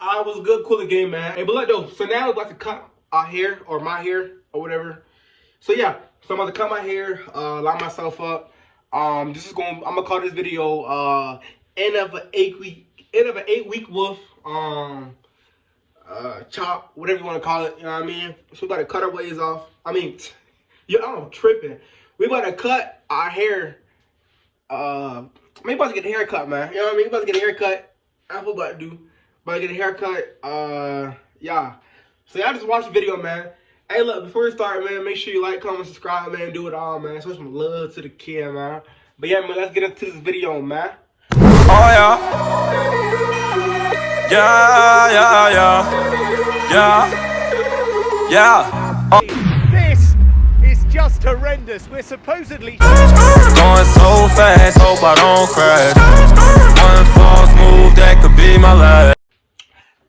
I was good, cool game, man. Hey, but look though, so now I'm about to cut our hair or my hair or whatever. So yeah, so I'm about to cut my hair, line myself up. This is I'm gonna call this video end of an 8 week wolf chop, whatever you want to call it. You know what I mean? So we about to cut our ways off. I mean, yeah, I'm tripping. We about to cut our hair. We about to get a haircut, man. You know what I mean? We about to get a haircut. That's what we about to do. About to get a haircut. Yeah. So y'all just watch the video, man. Hey, look, before we start, man, make sure you like, comment, subscribe, man. Do it all, man. Show some love to the kid, man. But yeah, man, let's get into this video, man. Oh yeah, yeah, yeah, yeah, yeah, yeah. This is just horrendous. We're supposedly Going so fast, hope I don't crash. One false move, that could be my last.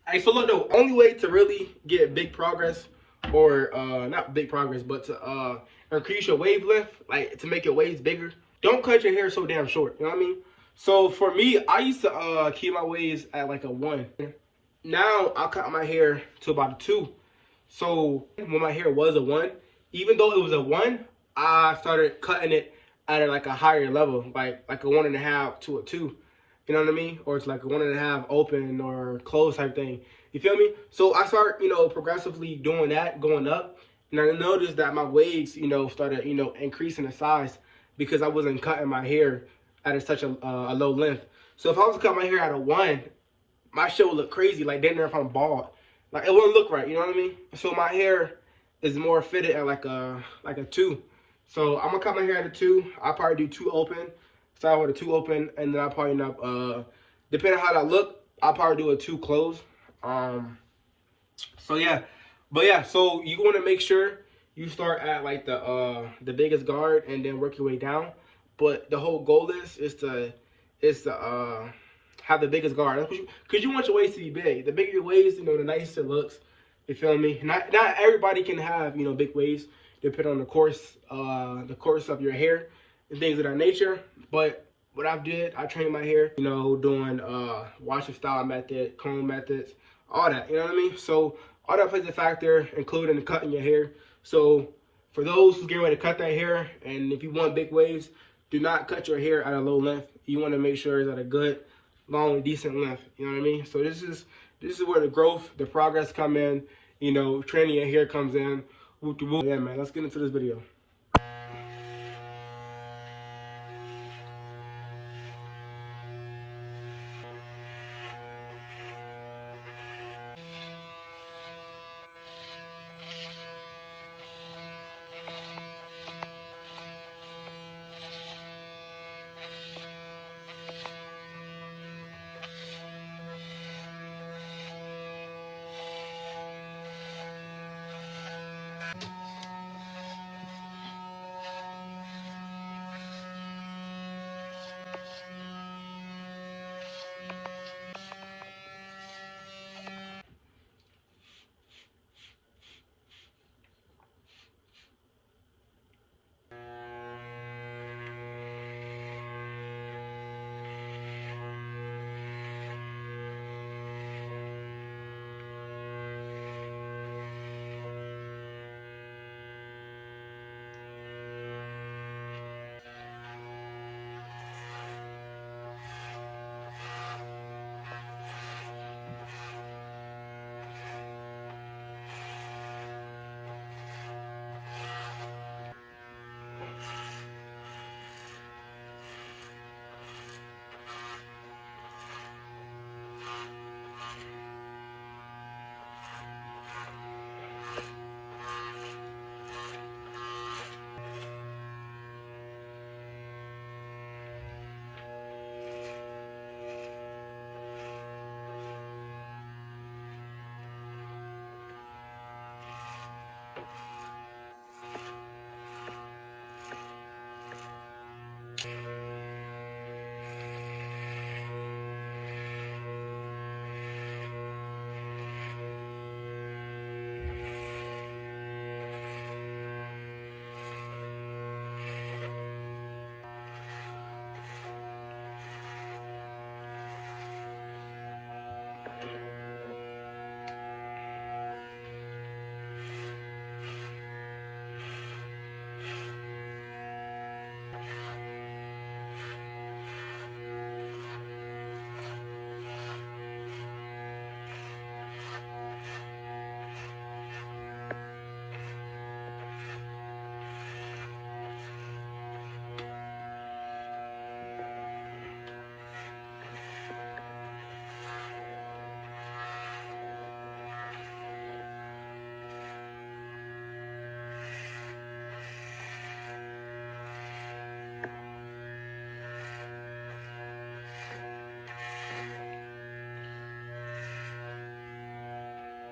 Hey, so look, the only way to really get big progress, or not big progress, but to increase your wave length, like to make your waves bigger, don't cut your hair so damn short. You know what I mean? So for me, I used to keep my waves at like a 1. Now I cut my hair to about a 2. So when my hair was a 1, even though it was a 1, I started cutting it at like a higher level, like a 1.5 to a 2. You know what I mean? Or it's like a 1.5 open or closed type thing. You feel me? So I start, progressively doing that, going up. And I noticed that my waves, started, increasing in size because I wasn't cutting my hair at such a low length. So if I was to cut my hair at a 1, my shit would look crazy, like damn near if I'm bald. Like it wouldn't look right, you know what I mean? So my hair is more fitted at like a 2. So I'm gonna cut my hair at a 2. I'll probably do 2 open. Start with a 2 open, and then I'll probably end up, depending on how that look, I'll probably do a 2 close. So yeah, but yeah, so you want to make sure you start at like the biggest guard and then work your way down. But the whole goal is to have the biggest guard, because you want your waist to be big. The bigger your waist, the nicer it looks. You feel me? Not everybody can have big waves, depending on the course of your hair and things of that nature. But what I trained my hair, doing washer style method, comb methods, all that. You know what I mean? So all that plays a factor, including cutting your hair. So for those who's getting ready to cut their hair, and if you want big waves, do not cut your hair at a low length. You want to make sure it's at a good, long, decent length. You know what I mean? So this is where the growth, the progress come in. Training your hair comes in. Yeah, man. Let's get into this video.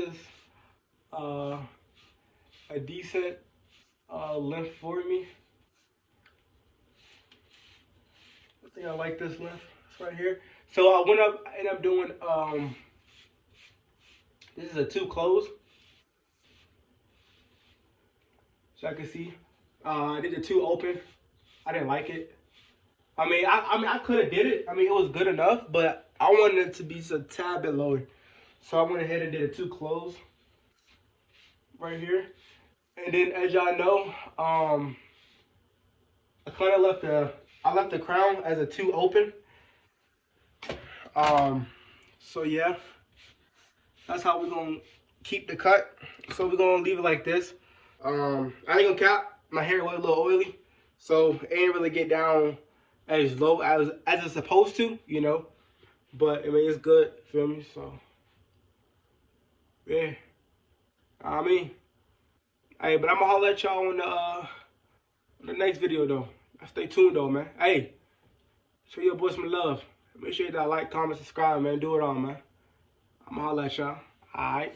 This a decent length for me. I think I like this length. It's right here. So I ended up doing this is a 2 close. So I can see. I did the 2 open. I didn't like it. I could have did it. I mean, it was good enough, but I wanted it to be just a tad bit lower. So I went ahead and did a 2 close right here. And then, as y'all know, I kind of left the crown as a 2 open. So yeah, that's how we're gonna keep the cut. So we're gonna leave it like this. I ain't gonna cap. My hair was a little oily, so it ain't really get down as low as it's supposed to, you know. But I mean, it's good, feel me? So yeah, I mean, hey, but I'm gonna holler at y'all on the next video though. Stay tuned though, man. Hey, show your boy some love. Make sure you like, comment, subscribe, man. Do it all, man. I'm gonna holler at y'all. All right.